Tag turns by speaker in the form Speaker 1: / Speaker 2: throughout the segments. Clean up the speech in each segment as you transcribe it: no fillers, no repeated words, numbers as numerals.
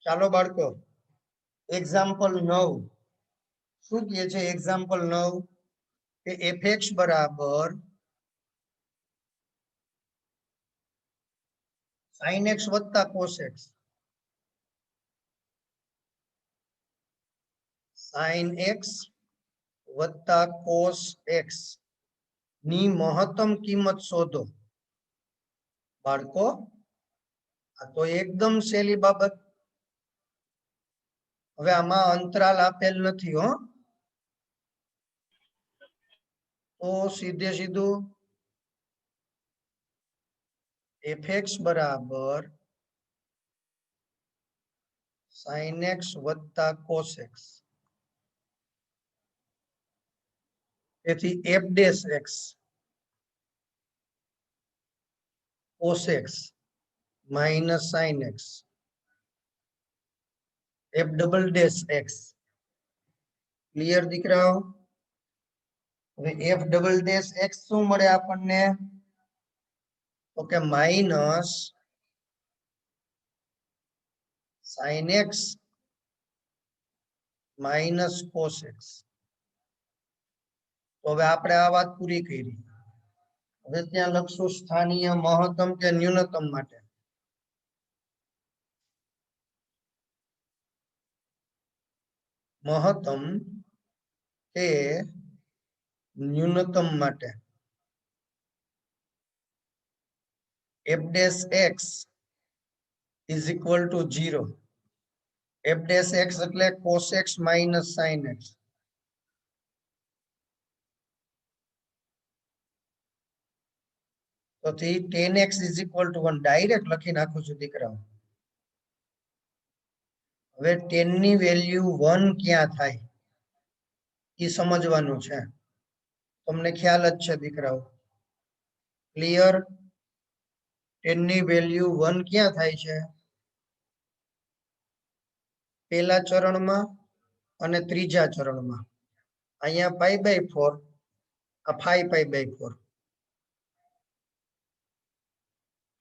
Speaker 1: ચાલો બાળકો એક્ઝામ્પલ 9 શું કહે છે? એક્ઝામ્પલ 9 કે fx બરાબર sin x વત્તા cos x, sin x વત્તા cos x ની મહત્તમ કિંમત શોધો. બાળકો આ તો એકદમ સહેલી બાબત. હવે આમાં અંતરાલ આપેલ નથી હો, તો સીધે સીધું fx બરાબર sin x વત્તા cos x, તેથી f dash x cos x minus sin x f double dash x. Clear દીકરાઓ? હવે f ડબલ ડેશ x શું મળે આપણને? તો કે minus sin x minus cos x. તો હવે આપણે આ વાત પૂરી કરી. હવે ત્યાં લખશું સ્થાનીય મહત્તમ કે ન્યૂનતમ માટે. મહત્તમ કે ન્યૂનતમ માટે f dash x is equal to 0. f dash x એટલે cos x minus sin x. તો tan x is equal to 1 direct લખી નાખું છું દીકરાઓ. હવે tan ની વેલ્યુ 1 ક્યાં થાય એ સમજવાનું છે. તમને ખ્યાલ જ છે દીકરાઓ. ક્લિયર? tan ની વેલ્યુ 1 ક્યાં થાય છે? પહેલા ચરણમાં અને ત્રીજા ચરણમાં. અહીંયા π/4, આ 5π/4.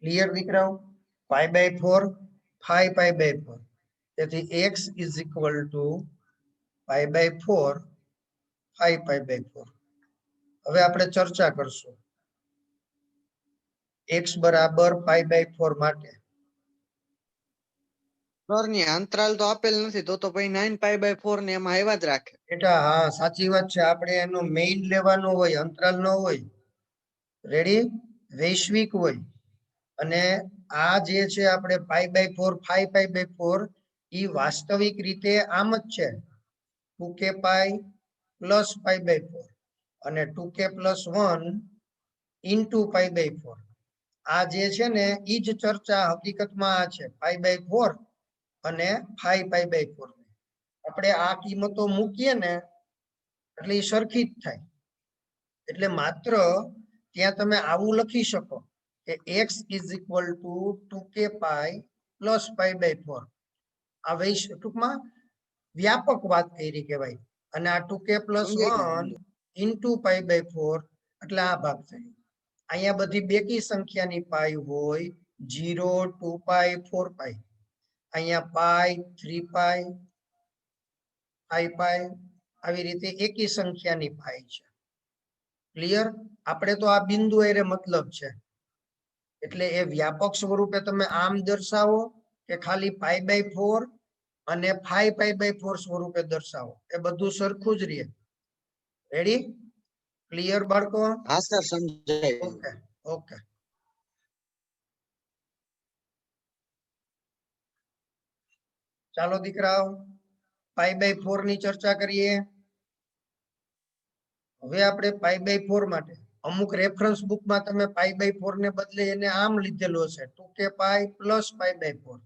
Speaker 1: ક્લિયર દીકરાઓ? π/4 5π/4. તેથી x is equal to π/4 5π/4. હવે આપણે ચર્ચા કરશું x બરાબર π/4 માટે.
Speaker 2: સર ની અંતરાલ તો આપેલ નથી, તો પછી 9π/4 ને એમાં આવ્યા જ રાખે.
Speaker 1: બેટા હા સાચી વાત છે. આપણે એનો મેઇન લેવાનો હોય, અંતરાલ ન હોય. રેડી? વૈશ્વિક હોય. અને આ જે છે આપણે π/4 5π/4 એ વાસ્તવિક રીતે આમ જ છે 2k π પ્લસ π/4 અને 2k પ્લસ 1 ઇન્ટુ π/4. આ જે છે ને એ જ ચર્ચા હકીકતમાં આ છે π/4 અને 5π/4. આપણે આ કિંમતો મૂકીએ ને એટલે એ સરખી જ થાય. એટલે માત્ર ત્યાં તમે આવું લખી શકો કે x is equal to 2k π plus π/4. આ ટૂંકમાં વ્યાપક વાત કરી કહેવાય. અને આ 2k પ્લસ 1 ઇન્ટુ π/4 એટલે આ ભાગ થાય. અહીંયા બધી બેકી સંખ્યાની પાઈ હોય 0 2π 4π. અહીંયા π 3π 5π આવી રીતે એકી સંખ્યાની પાઈ છે. ક્લિયર? આપણે તો આ બિંદુ એરે મતલબ છે. એટલે એ વ્યાપક સ્વરૂપે તમે આમ દર્શાવો કે ખાલી π/4 અને 5π/4 સ્વરૂપે દર્શાવો, એ બધું સરખું જ રહે. રેડી? ક્લિયર બાળકો?
Speaker 2: હા સર સમજાય.
Speaker 1: Okay okay. ચાલો દીકરાઓ π/4 ની ચર્ચા કરીએ. હવે આપણે π/4 માટે અમુક રેફરન્સ બુકમાં તમે π/4 ને બદલે એને આમ લીધેલો છે 2k π પ્લસ π/4.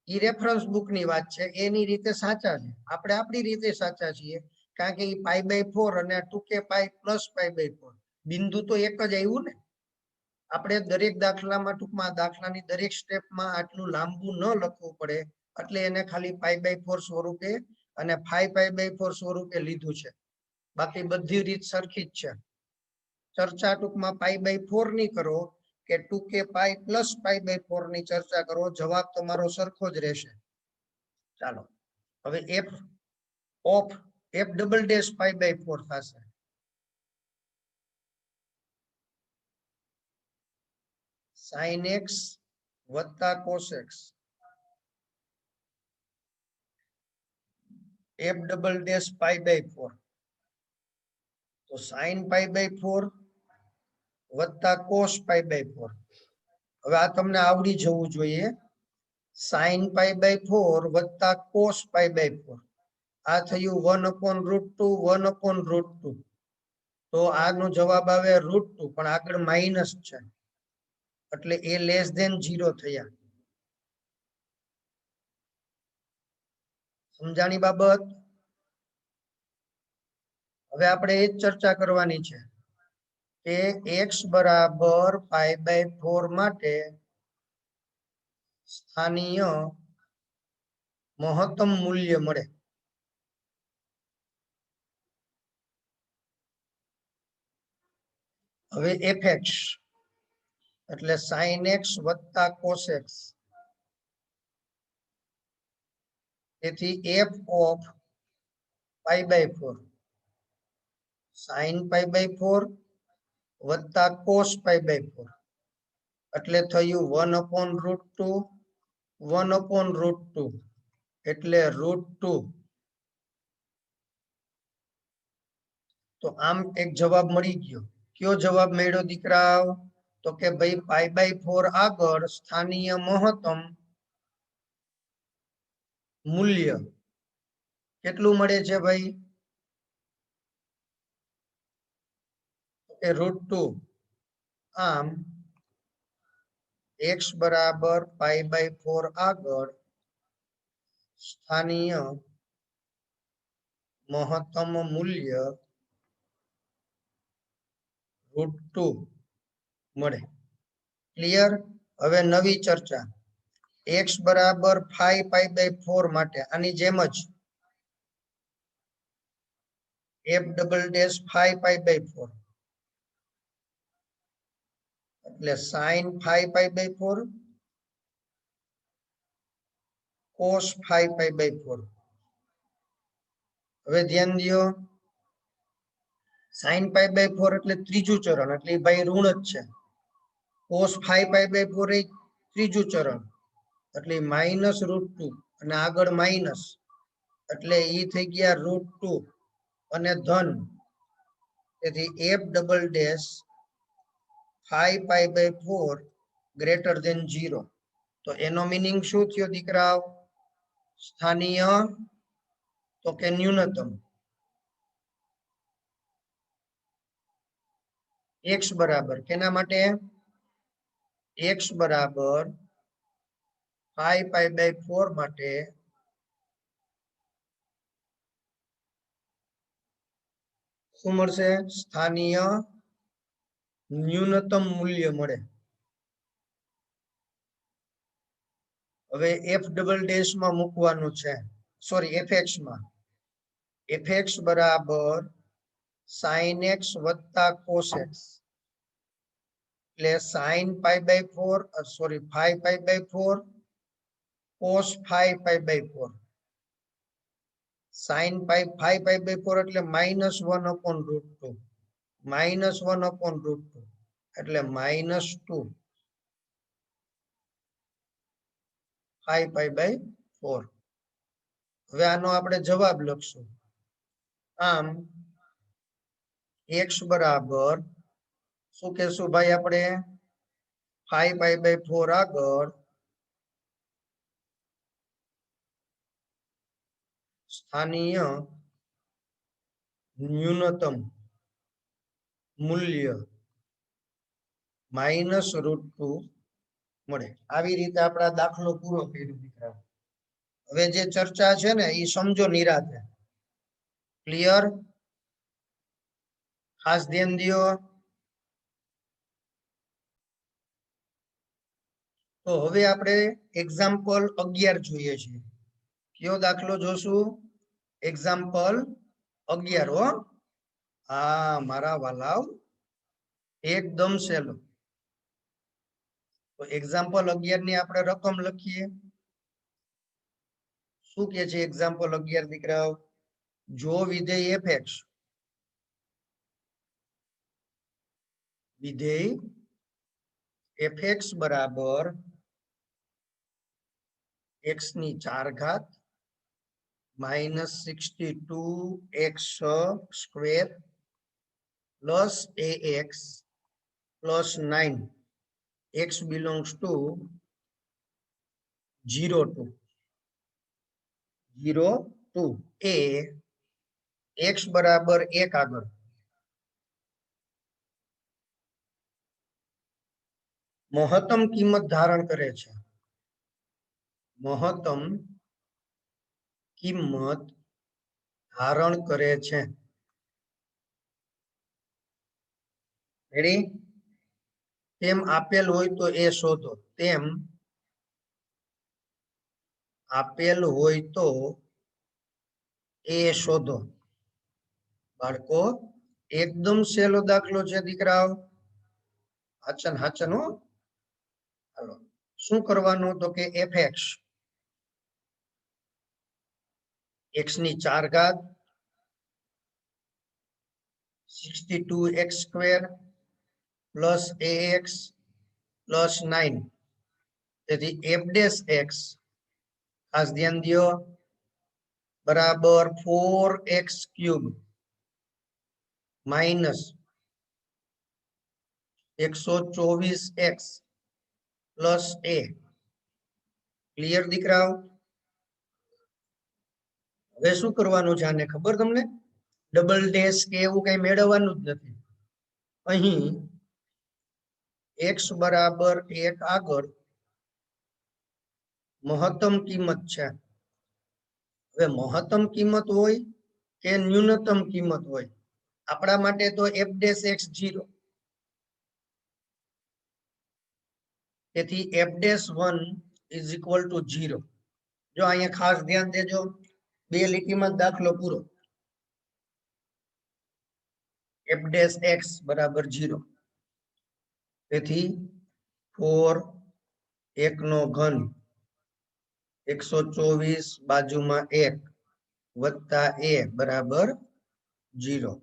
Speaker 1: એ રેફરન્સ બુકની વાત છે, એની રીતે સાચા છે. આપણે આપણી રીતે સાચા છીએ કારણ કે એ π/4 અને 2k π પ્લસ π/4 બિંદુ તો એક જ આવ્યું ને. આપણે દરેક દાખલામાં ટૂંકમાં દાખલાની દરેક સ્ટેપમાં આટલું લાંબુ ન લખવું પડે એટલે એને ખાલી π/4 સ્વરૂપે અને 5π/4 સ્વરૂપે લીધું છે. બાકી બધી રીત સરખી જ છે. ચર્ચા ટૂંકમાં π/4 ની કરો કે 2k π પ્લસ π/4 ની ચર્ચા કરો, જવાબ તમારો સરખો જ રહેશે. ચાલો હવે f of f double dash pi by 4 થશે sin x વત્તા cos x f double dash pi by 4 તો sin પાઈ બાય 4 વત્તા cos પાઈ બાય 4 હવે આ તમને આવડી જવું જોઈએ sin પાઈ બાય 4 વત્તા cos પાઈ બાય 4 આ થયું 1/√2 1/√2 તો આનો જવાબ આવે √2 પણ આગળ માઈનસ છે એટલે એ લેસ ધેન 0 થયા સમજાણી બાબત હવે આપણે એ જ ચર્ચા કરવાની છે કે x બરાબર પાઈ બાય 4 માટે સ્થાનીય મહત્તમ મૂલ્ય મળે હવે fx એટલે sin x વત્તા cos x તેથી f of pi by 4 sin pi by 4 વત્તા cos પાઈ બાય 4 એટલે થયું 1/√2 1/√2 એટલે √2 તો આમ એક જવાબ મળી ગયો કયો જવાબ મળ્યો દીકરાઓ તો કે ભાઈ પાઈ બાય 4 આગળ સ્થાનીય મહત્તમ મૂલ્ય કેટલું મળે છે ભાઈ √2 આમ x બરાબર પાઈ બાય 4 આગળ સ્થાનીય મહત્તમ મૂલ્ય √2 મળે ક્લિયર હવે નવી ચર્ચા x બરાબર 5 પાઈ બાય 4 માટે આની જેમ જ f double dash 5 pi by 4 એટલે sin 5 pi by 4 cos 5 pi by 4 હવે ધ્યાન દો sin પાઈ બાય 4 એટલે ત્રીજું ચરણ એટલે ભાઈ ઋણ જ છે cos 5 પાઈ બાય 4 એ ત્રીજું ચરણ એટલે માઈનસ √2 અને આગળ માઈનસ એટલે ઈ થઈ ગયા √2 અને ધન તેથી f double dash 5 pi by 4 greater than 0 તો એનો મીનિંગ શું થયો દીકરાઓ સ્થાનીય તો કે ન્યૂનતમ x બરાબર કેના માટે x બરાબર 5 પાઈ બાય 4 માટે શું મળશે સ્થાનીય ન્યૂનતમ મૂલ્ય મળે હવે f ડબલ ડેશ માં મૂકવાનું છે સોરી fx માં fx બરાબર sin x વત્તા cos x એટલે sin pi by 4 sorry 5 pi by 4 cos 5 pi by 4 sin 5 pi by 4 એટલે -1/√2 -1/√2 એટલે -2 5 પાઈ બાય 4 હવે આનો આપણે જવાબ લખશું આમ x બરાબર શું કહેશું ભાઈ આપણે 5 પાઈ બાય 4 આગળ સ્થાનીય ન્યૂનતમ મૂલ્ય -√2 મળે આવી રીતે આપણા દાખલો પૂરો કર્યો દીકરા હવે જે ચર્ચા છે ને એ સમજો નિરાતે ક્લિયર ખાસ ધ્યાન દો તો હવે આપણે એક્ઝામ્પલ 11 જોઈએ છીએ કયો દાખલો જોશું એક્ઝામ્પલ 11 હો હા મારા વાલાવ એકદમ સહેલો તો એક્ઝામ્પલ 11 ની આપણે રકમ લખીએ શું કે છે એક્ઝામ્પલ 11 દીકરાઓ? જો વિધેય fx વિધેય fx બરાબર x ની 4 ઘાત -62x square plus ax plus 9 x belongs to 0 to a x બરાબર 1 આગળ મહત્તમ કિંમત ધારણ કરે છે. મહત્તમ કિંમત ધારણ કરે છે. રેડી? તેમ આપેલ હોય તો એ શોધો. તેમ આપેલ હોય તો એ શોધો. બાળકો એકદમ સહેલો દાખલો છે દીકરાઓ. હાચન હો. હાલો શું કરવાનું તો કે fx x ની 4 ઘાત 62x square plus ax plus 9 તેથી f ડેશ x ખાસ ધ્યાન દો બરાબર 4x cube minus 124x plus a. Clear દીકરાઓ? હવે શું કરવાનું છે આને ખબર તમને? ડબલ ડેશ કે એવું કઈ મેળવવાનું જ નથી. અહીં x બરાબર 1 આગળ મહત્તમ કિંમત છે. હવે મહત્તમ કિંમત હોય કે ન્યૂનતમ કિંમત હોય આપણા માટે તો f ડેશ x 0. તેથી f dash 1 is equal to 0. જો અહીંયા ખાસ ધ્યાન દેજો, બે લીટીમાં દાખલો પૂરો. f ડેશ x બરાબર 0. તેથી 4 1 નો ઘન 124 બાજુમાં 1 વત્તા a બરાબર 0.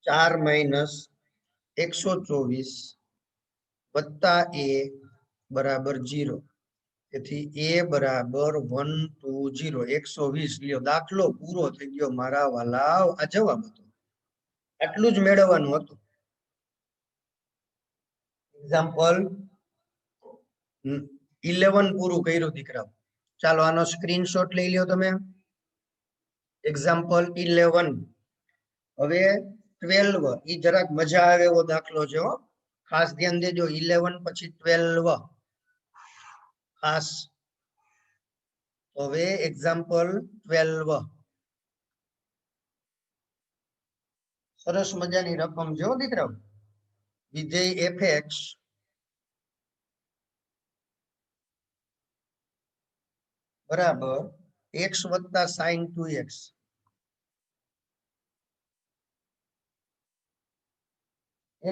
Speaker 1: 4 માઇનસ 124 વત્તા a બરાબર 0. તેથી a બરાબર 120. 120 લ્યો. દાખલો પૂરો થઈ ગયો મારા વાલાઓ. આ જવાબ હતો. આટલું જ મેળવવાનું હતું. એક્ઝામ્પલ 11 પૂરું કર્યું દીકરાઓ. ચાલો આનો સ્ક્રીનશોટ લઈ લ્યો તમે. એક્ઝામ્પલ 11. હવે 12 ઈ જરાક મજા આવે એવો દાખલો છે હો. ખાસ ધ્યાન દેજો. 11 પછી 12 ખાસ. હવે એક્ઝામ્પલ 12. સરસ મજાની રકમ જો દીકરાઓ. વિધેય fx બરાબર x વત્તા sin 2x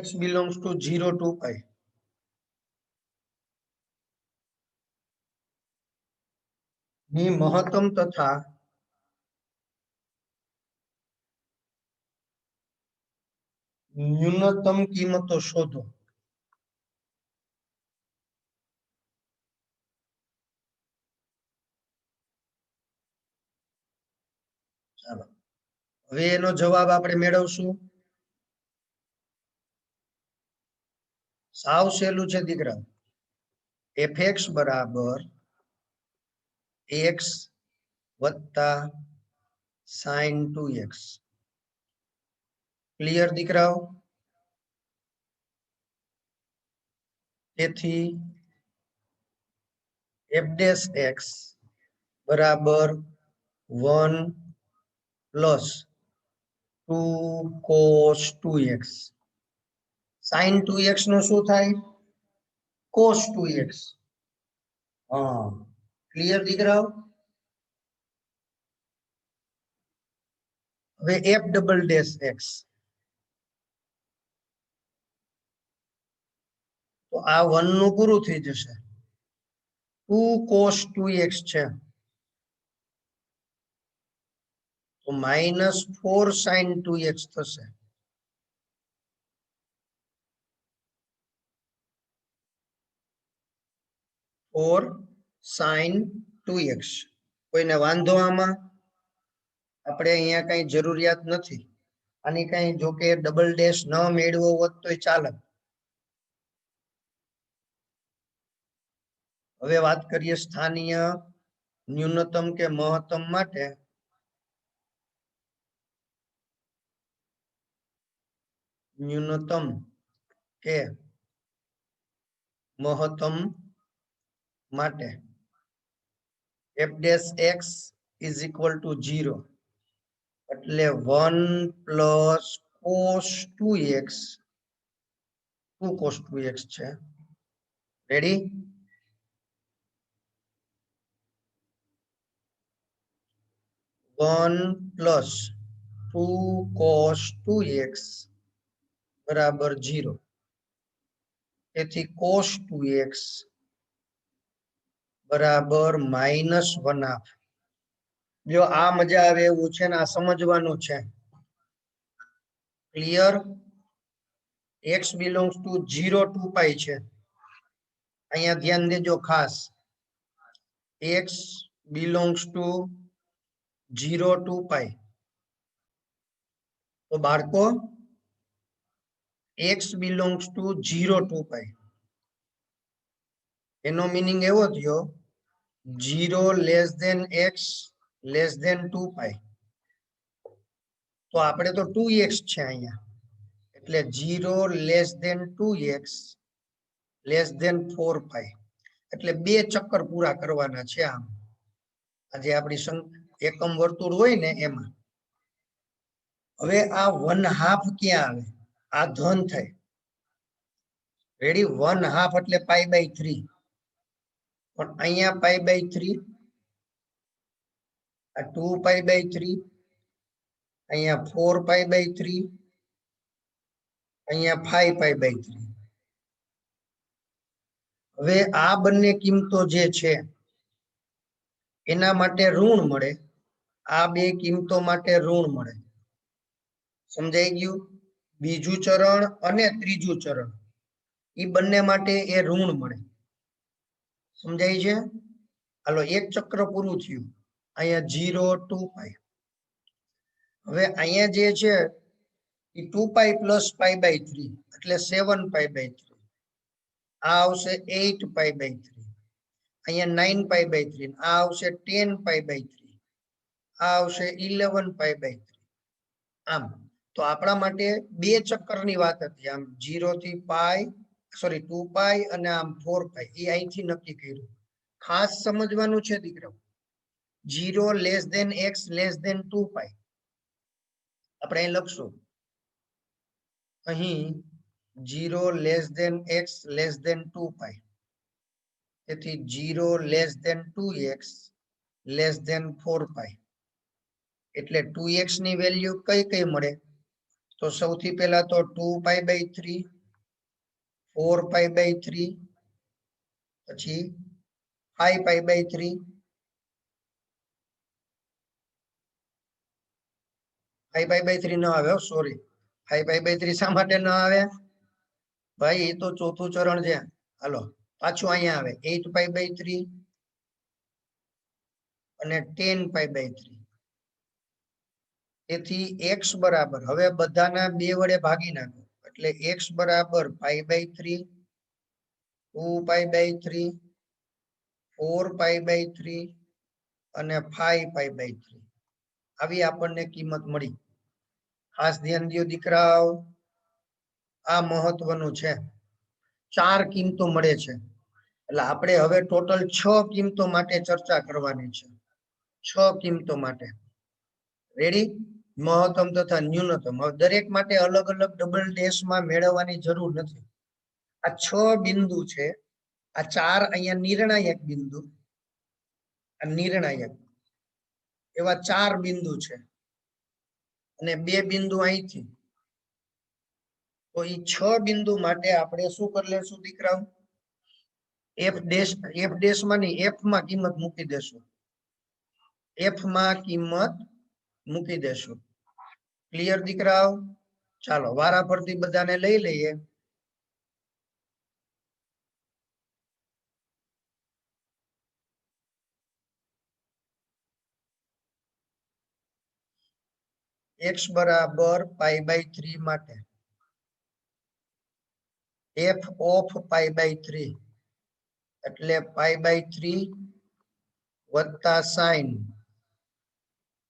Speaker 1: x belongs to 0 to pi. ની મહત્તમ તથા ન્યૂનતમ કિંમતો શોધો. ચાલો હવે એનો જવાબ આપણે મેળવશું. સાવ સહેલું છે દીકરા. fx બરાબર x વત્તા sin 2x. ક્લિયર દીકરાઓ? તેથી f ડેશ x બરાબર 1 plus 2 cos 2x. sin 2x નો શું થાય? cos 2x. હા ક્લિયર દીકરાઓ? હવે f ડબલ ડેશ x તો આ 1 નું પૂરું થઈ જશે. 2 cos 2x છે. તો -4 sin 2x થશે. or sin 2x. કોઈને વાંધો આમાં? આપણે અહીંયા કઈ જરૂરિયાત નથી. આની કઈ જો કે ડબલ ડેશ ન મેળવો હોત તોય ચાલે. હવે વાત કરીએ સ્થાનીય ન્યૂનતમ કે મહત્તમ માટે. ન્યૂનતમ કે મહત્તમ માટે f dash x is equal to 0 એટલે 1 plus cos 2x 2 cos 2x છે. Ready? One plus 2 cos 2x બરાબર 0. તેથી cos 2x બરાબર -1/2. જો આ મજા આવે એવું છે ને આ સમજવાનું છે. Clear? x belongs to 0 2 pi છે. અહીંયા ધ્યાન દેજો ખાસ. x belongs to 0 2 pi. તો બાળકો x belongs to 0 2 pi. એનો મીનિંગ એવો થયો 0 less than x less than 2 pi. તો આપણે તો 2x છે અહીંયા. એટલે 0 less than 2x less than 4 pi. એટલે બે ચક્કર પૂરા કરવાના છે આમ. આજે આપણી એકમ વર્તુળ હોય ને એમાં. હવે આ 1/2 ક્યાં આવે? આ ધન થાય. રેડી? 1/2 એટલે π/3. પણ અહીંયા π/3, આ 2 π/3, અહીંયા 4 π/3, અહીંયા 5 π/3. હવે આ બંને કિંમતો જે છે એના માટે ઋણ મળે, આ બે કિંમતો માટે ઋણ મળે. સમજાઈ ગયું? બીજું ચરણ અને ત્રીજું ચરણ એ બંને માટે એ ઋણ મળે. સમજાય છે? હાલો, એક ચક્ર પૂરું થયું. અહીંયા 0 2 pi. હવે અહીંયા જે છે એ 2 pi plus π/3 એટલે 7 π/3. આ આવશે 8 π/3. અહીંયા 9 π/3. આ આવશે 10 π/3. આ આવશે 11 π/3. આમ તો આપણા માટે બે ચક્કરની વાત હતી. આમ 0 થી સોરી 2 pi અને આમ 4 pi. એ અહીંથી નક્કી કર્યું. ખાસ સમજવાનું છે દીકરાઓ. 0 less than x less than 2 pi. આપણે અહીં લખશું. અહીં 0 less than x less than 2 pi. તેથી 0 less than 2x less than 4 pi. એટલે 2x ની વેલ્યુ કઈ કઈ મળે? તો સૌથી પહેલા તો 2 pi/3, 4 pi/3, પછી 5 pi/3, 5 pi/3 ન આવે. સોરી, 5 pi/3 શા માટે ન આવે ભાઈ? એ તો ચોથું ચરણ છે. હાલો પાછું અહીંયા આવે 8 pi/3 અને 10 pi/3. તેથી x બરાબર, હવે બધાના 2 વડે ભાગી નાખો એટલે x બરાબર π/3, 2 pi/3, 4 pi/3 અને 5 pi/3. આવી આપણને કિંમત મળી. ખાસ ધ્યાન દો દીકરાઓ, આ મહત્વનું છે. 4 કિંમતો મળે છે. એટલે આપણે હવે ટોટલ 6 કિંમતો માટે ચર્ચા કરવાની છે. 6 કિંમતો માટે. રેડી? મહત્તમ તથા ન્યૂનતમ. હવે દરેક માટે અલગ અલગ ડબલ ડેશમાં મેળવવાની જરૂર નથી. આ 6 બિંદુ છે. આ 4 અહીંયા નિર્ણાયક બિંદુ, આ નિર્ણાયક, એવા 4 બિંદુ છે. અને 2 બિંદુ અહીંથી. તો એ 6 બિંદુ માટે આપણે શું કરી લેશું દીકરાઓ? f ડેશ માં નહીં, f માં કિંમત મૂકી દેશું. f માં કિંમત મૂકી દેશું. ક્લિયર દીકરાઓ? ચાલો વારા ફરતી બધાને લઈ લઈએ. x બરાબર પાઈ બાય 3 માટે f ઓફ પાઈ બાય 3 એટલે પાઈ બાય 3 વત્તા સાઈન,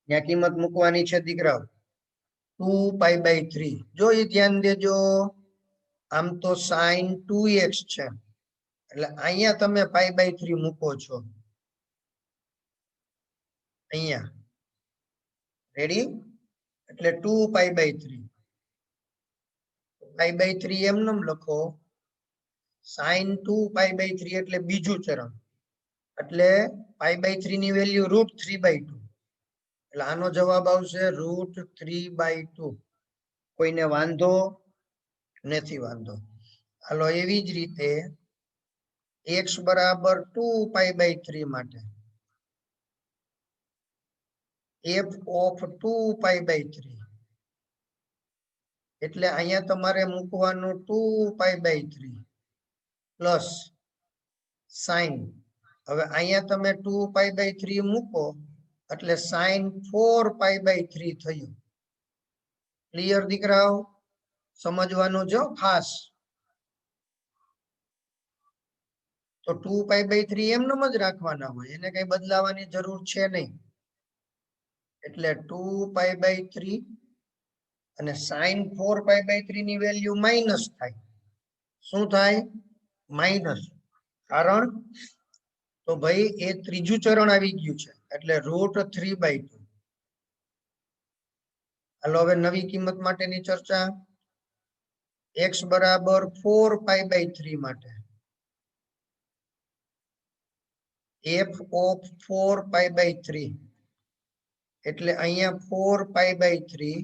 Speaker 1: ત્યાં કિંમત મૂકવાની છે દીકરાઓ 2 પાઈ બાય 3. જો એ ધ્યાન દેજો, આમ તો સાઈન 2x છે એટલે અહીંયા તમે પાઈ બાય 3 મૂકો છો, અહીંયા રેડી, એટલે 2 પાઈ બાય 3. પાઈ બાય 3 એમનેમ લખો, સાઈન 2 પાઈ બાય 3 એટલે બીજું ચરણ, એટલે પાઈ બાય 3 ની વેલ્યુ √3/2, એટલે આનો જવાબ આવશે √3/2. કોઈને વાંધો નથી? વાંધો. હાલો એવી જ રીતે x બરાબર 2 પાઈ બાય 3 માટે f ઓફ 2 પાઈ બાય 3 એટલે અહીંયા તમારે મૂકવાનું 2 પાઈ બાય 3 પ્લસ સાઈન. હવે અહીંયા તમે 2 પાઈ બાય 3 મૂકો એટલે સાઈન 4 પાઈ બાય 3 થયું. ક્લિયર દીકરાઓ? સમજવાનું જો ખાસ. તો 2 પાઈ બાય 3 એમનેમ જ રાખવાના હોય, એને કઈ બદલાવાની જરૂર છે નહીં. એટલે 2 પાઈ બાય 3 અને સાઈન 4 પાઈ બાય 3 ની વેલ્યુ માઇનસ થાય. શું થાય? માઇનસ. કારણ તો ભાઈ એ ત્રીજું ચરણ આવી ગયું છે એટલે √3/2. હાલો હવે નવી કિંમત માટેની ચર્ચા. x બરાબર 4 પાઈ બાય 3 માટે f ઓફ 4 પાઈ બાય 3 એટલે અહીંયા 4 પાઈ બાય 3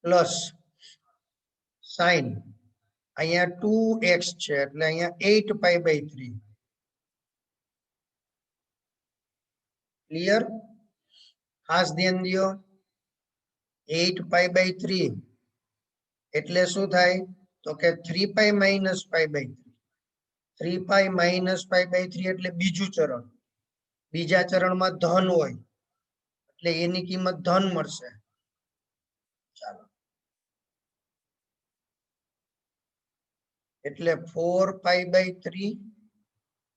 Speaker 1: પ્લસ સાઈન, અહીંયા 2x છે એટલે અહીંયા 8 પાઈ બાય 3. ક્લિયર? ખાસ ધ્યાન દો. 8 પાઈ બાય 3 એટલે શું થાય? તો કે 3 pi minus pi by 3. 3 pi minus pi by 3 એટલે બીજું ચરણ. બીજા ચરણમાં ધન હોય એટલે એની કિંમત ધન મળશે. ચાલો, એટલે 4 પાઈ બાય 3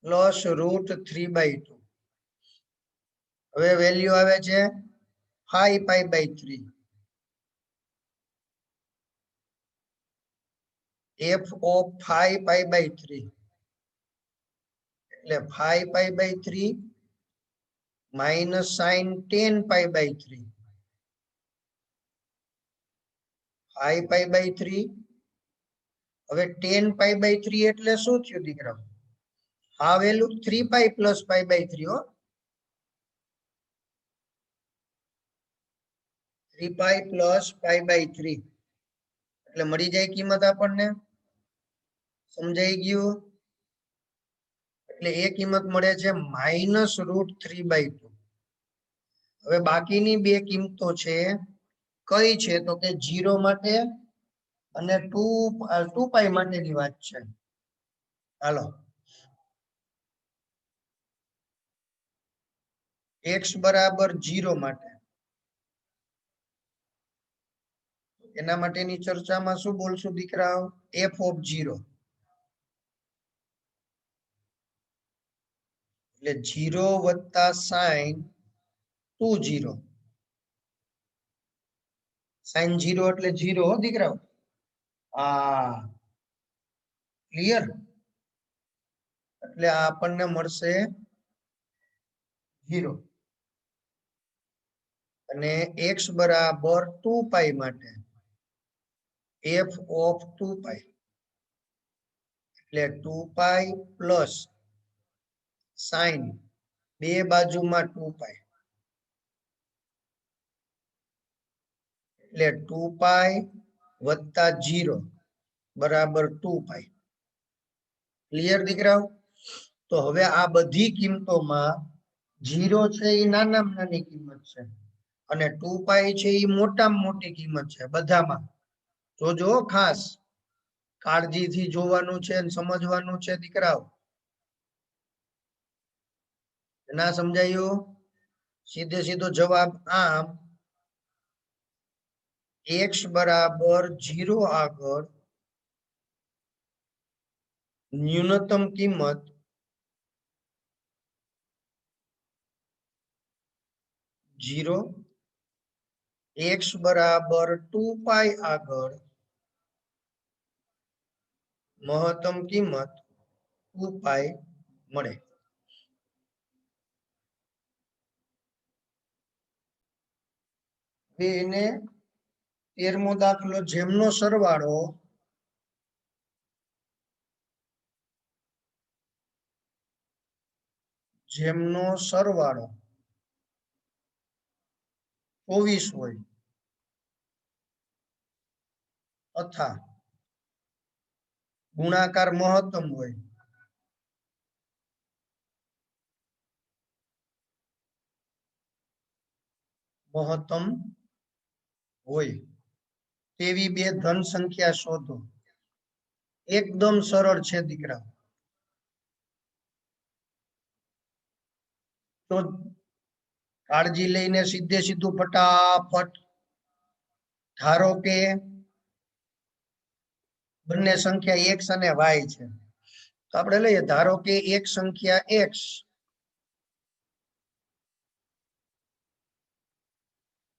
Speaker 1: પ્લસ √3/2. હવે વેલ્યુ આવે છે 5 pi by 3. f of 5 pi by 3 એટલે 5 pi by 3 minus sine 10 pi by 3. 5 pi by 3. હવે 10 પાઈ બાય 3 એટલે શું થયું દીકરા? આ value 3 pi plus pi by 3 હો. 3 પાઈ પ્લસ પાઈ બાય 3 એટલે મળી જાય કિંમત આપણને. સમજાઈ ગયું? એટલે એ કિંમત મળે છે માઇનસ √3/2. હવે બાકીની બે કિંમતો છે, કઈ છે? તો કે 0 માટે અને 2 પાઈ માટેની વાત છે. હાલો, x બરાબર 0 માટે એના માટેની ચર્ચામાં શું બોલશું દીકરાઓ? f ઓફ 0 એટલે 0 વત્તા સાઈન 2 0. સાઈન 0 એટલે 0 હો દીકરાઓ. આ ક્લિયર? એટલે આપણને મળશે 0 અને x બરાબર 2 પાઈ માટે f ઓફ 2 પાઈ એટલે 2 પાઈ પ્લસ સાઈન બે બાજુમાં 2 પાઈ એટલે 2 પાઈ વત્તા 0 બરાબર 2 પાઈ. ક્લિયર દીકરાઓ? તો હવે આ બધી કિંમતોમાં 0 છે એ નાનામાં નાની કિંમત છે. અને 2 છે એ મોટામાં મોટી કિંમત છે બધામાં. જોજો ખાસ કાળજીથી જોવાનું છે અને સમજવાનું છે દીકરાઓ. ના સમજાયું? સીધે સીધો જવાબ આમ x બરાબર 0 આગળ ન્યૂનતમ કિંમત જીરો, x બરાબર 2π આગળ મહત્તમ કિંમત 2π મળે. એને 13મો દાખલો જેમનો સરવાળો જેમનો સરવાળો 24 હોય તથા ગુણાકાર મહત્તમ હોય તેવી બે ધન સંખ્યા શોધો. એકદમ સરળ છે દીકરા. તો કાળજી લઈને સીધે સીધું ફટાફટ. ધારો કે બંને સંખ્યા x અને y છે, તો આપણે લઈએ. ધારો કે એક સંખ્યા x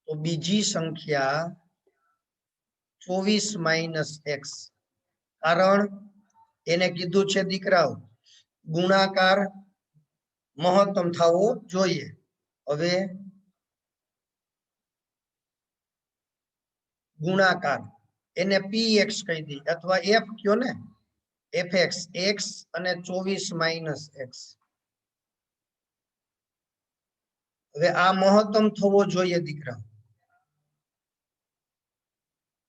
Speaker 1: તો બીજી સંખ્યા 24 - x. કારણ એને કીધું છે દીકરાઓ ગુણાકાર મહત્તમ થવો જોઈએ. હવે ગુણાકાર એને px કહી દી અથવા f કયો ને, fx, x અને 24 - x. હવે આ મહત્તમ થવો જોઈએ દીકરા.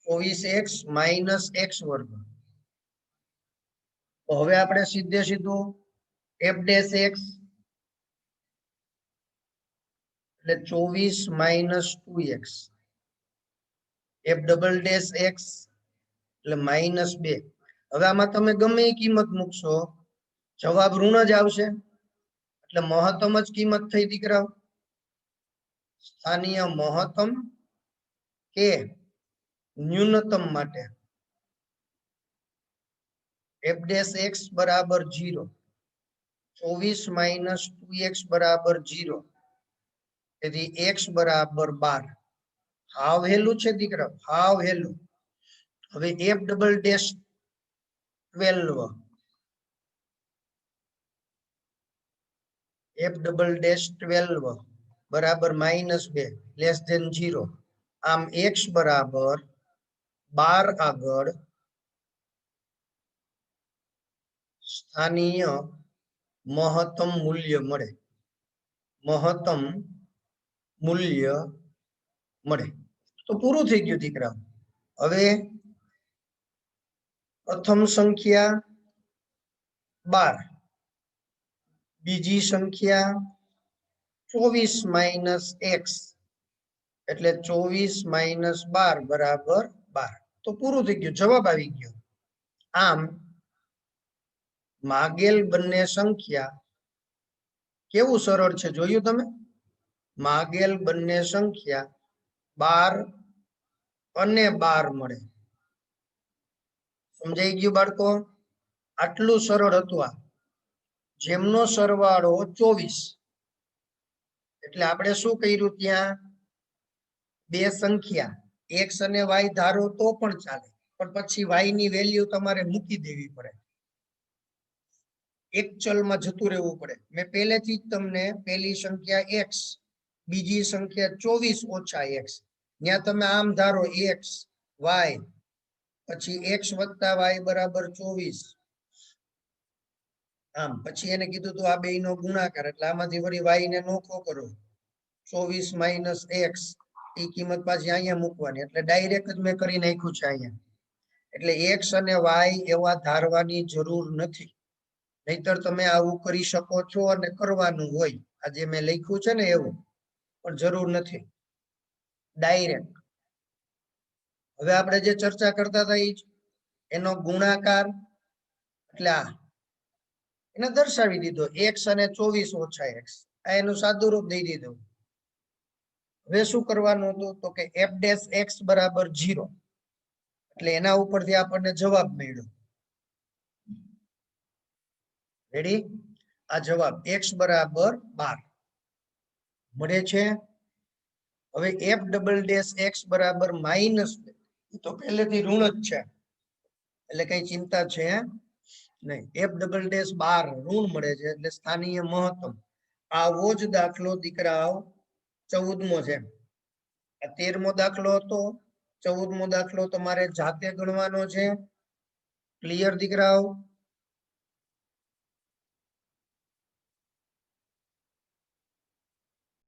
Speaker 1: 24x - x વર્ગ. તો હવે આપણે સીધે સીધું f ડેશ x એટલે 24 - 2x, f double dash x એટલે -2. હવે આમાં તમે ગમે એ કિંમત મૂકશો જવાબ ઋણ જ આવશે. એટલે મહત્તમ જ કિંમત થઈ દીકરાઓ. સ્થાનીય મહત્તમ કે ન્યૂનતમ માટે f ડેશ x બરાબર 0, 24 - 2x બરાબર 0. તેથી x બરાબર 12. હાવ હેલું છે દીકરા, હાવ હેલું. હવે f double dash 12, f double dash 12 બરાબર -2 લેસ ધેન 0. આમ x બરાબર 12 આગળ સ્થાનીય મહત્તમ મૂલ્ય મળે. મહત્તમ મૂલ્ય મળે. તો પૂરું થઈ ગયું દીકરા. હવે પ્રથમ સંખ્યા 12, બીજી સંખ્યા 24 - x એટલે 24 - 12 બરાબર 12. તો પૂરું થઈ ગયું, જવાબ આવી ગયો. આમ માગેલ બંને સંખ્યા કેવું સરળ છે જોયું તમે? માગેલ બંને સંખ્યા 12 અને 12 મળે. સમજાઈ ગયું બાળકો? આટલું સરળ હતું આ. જેમનો સરવાળો 24. એટલે આપણે શું કર્યું ત્યાં? બે સંખ્યા x અને y ધારો તો પણ ચાલે, પણ પછી y ની વેલ્યુ તમારે મૂકી દેવી પડે. એક ચલમાં જતું રહેવું પડે. મેં પહેલેથી જ તમને પહેલી સંખ્યા x, બીજી સંખ્યા 24 - x, ત્યાં તમે આમ ધારો x y પછી x + y બરાબર 24. આમ પછી એને કીધું તું આ બેયનો ગુણાકાર, એટલે આમાંથી વળી y ને નોખો કરો. 24 - x એ કિંમત પાછી અહીંયા મૂકવાની. એટલે ડાયરેક્ટ જ મેં કરી નાખ્યું છે અહીંયા. એટલે x અને y એવા ધારવાની જરૂર નથી. નહીતર તમે આવું કરી શકો છો અને કરવાનું હોય. આ જે મેં લખ્યું છે ને એવું, પણ જરૂર નથી. ડાયરેક્ટ. હવે આપણે જે ચર્ચા કરતા હતા એ એનો ગુણાકાર એટલે આ એને દર્શાવી દીધો x અને 24 ઓછા x આ એનું સાદું રૂપ દઈ દીધું. હવે શું કરવાનું હતું તો કે f ડેશ x બરાબર 0 એટલે એના ઉપરથી આપણને જવાબ મળ્યો. રેડી? આ જવાબ x બરાબર 12 મળે છે. હવે f ડબલ ડેશ x બરાબર માઇનસ તો પહેલેથી ઋણ જ છે એટલે કઈ ચિંતા છે નહીં. f ડબલ ડેશ 12 ઋણ મળે છે એટલે સ્થાનીય મહત્તમ. આવો જ દાખલો દીકરાઓ 14મો છે. આ 13મો દાખલો હતો. 14મો દાખલો તમારે જાતે ગણવાનો છે. ક્લિયર દીકરાઓ?